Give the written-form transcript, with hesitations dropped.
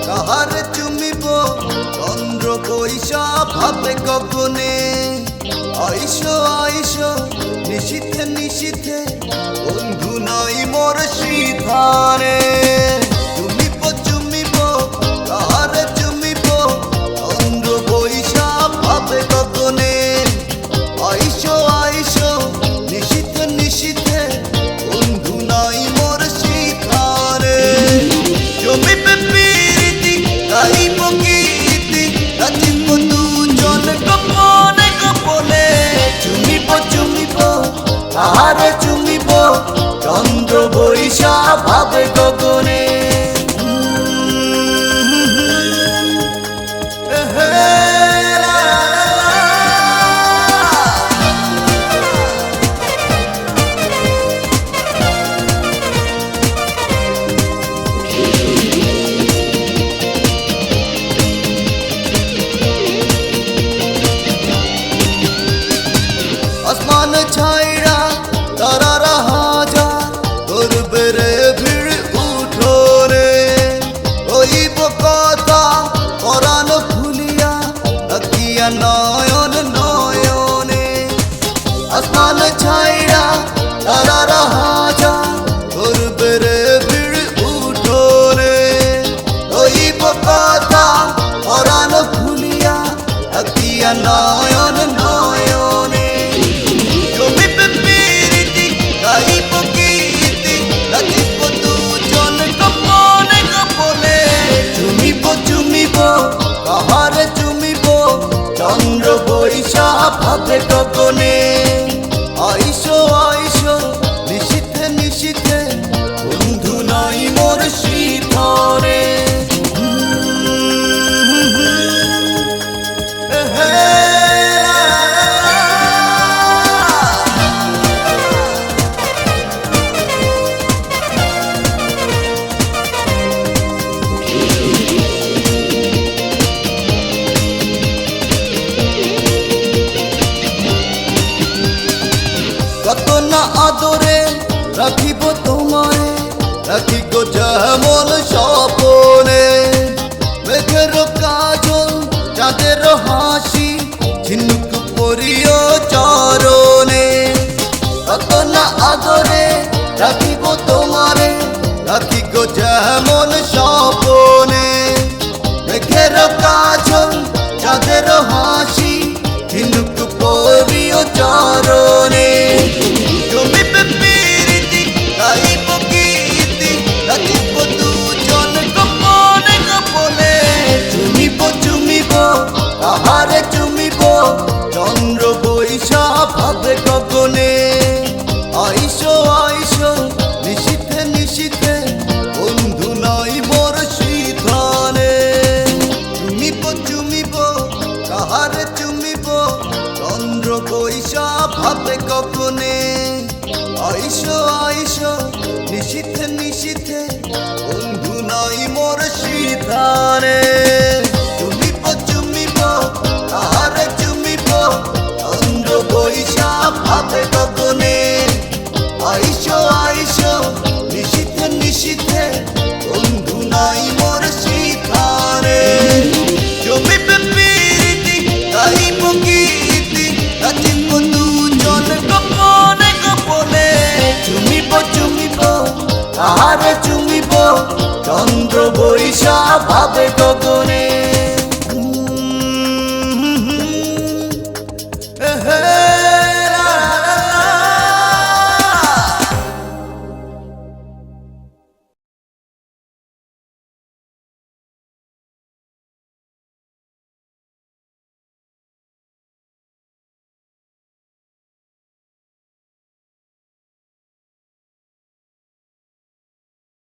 কাহারে চুমিব চন্দ্র পয়সা ভাবে গগনে আইসো আইসো নিশীথে নিশীথে বন্ধু নাই মোর সিধারে চুমিব চুমিব কাহারে চুমিব চন্দ্র পয়সা ভাবে গগনে আইসো আইসো নিশীথে নিশীথে বন্ধু নাই মোর সিধারে চুমিব আহারে চুমিব চন্দ্র বৈশা ভাবে গগনে আসমান ছাইরা তারারা হাজার করবে রে ভিড় উঠো রে ওইব কথা পরাণ ভুলিয়া তাকিয়া নয়ন নয়নে আসমান ছাইরা তারারা হাজার করবে রে ভিড় উঠো রে ওইব কথা পরাণ ভুলিয়া তাকিয়া নয়ন নয়নে কাহারে চুমিব চন্দ্র বৈশা ভাবে গগনে আইসো আইসো নিশীথে নিশীথে বন্ধু নাই মোর সিধারে কত না আদরে রাখিব তোমায় রাখি গো যেমন স্বপনে মেঘের কাজল চাঁদের হাসি ঝিনুক পরিও চরণে কত না আদরে রাখিব তোমারে রাখি গো যেমন স্বপনে মেঘের কাজল চাঁদের হাসি ঝিনুক পরিও চরণে আহারে চুমিব চন্দ্র বৈশা ভাবে গগনে আইসো আইসো নিশীথে নিশীথে বন্ধু নাই মোর সিধারে চুমিব চুমিব কাহারে চুমিব চন্দ্র বৈশা ভাবে গগনে আইসো আইসো নিশীথে নিশীথে বন্ধু নাই মোর সিধারে কাহারে চুমিব চন্দ্র বৈশা ভাবে গগনে আইসো আইসো নিশীথে নিশীথে বন্ধু নাই মোর সিধারে চুমিব প্রীতি গাইব গীতি নাচিব দুজন গোপনে গোপনে চুমিব চুমিব কাহারে চুমিব চন্দ্র বৈশা ভাবে গগনে।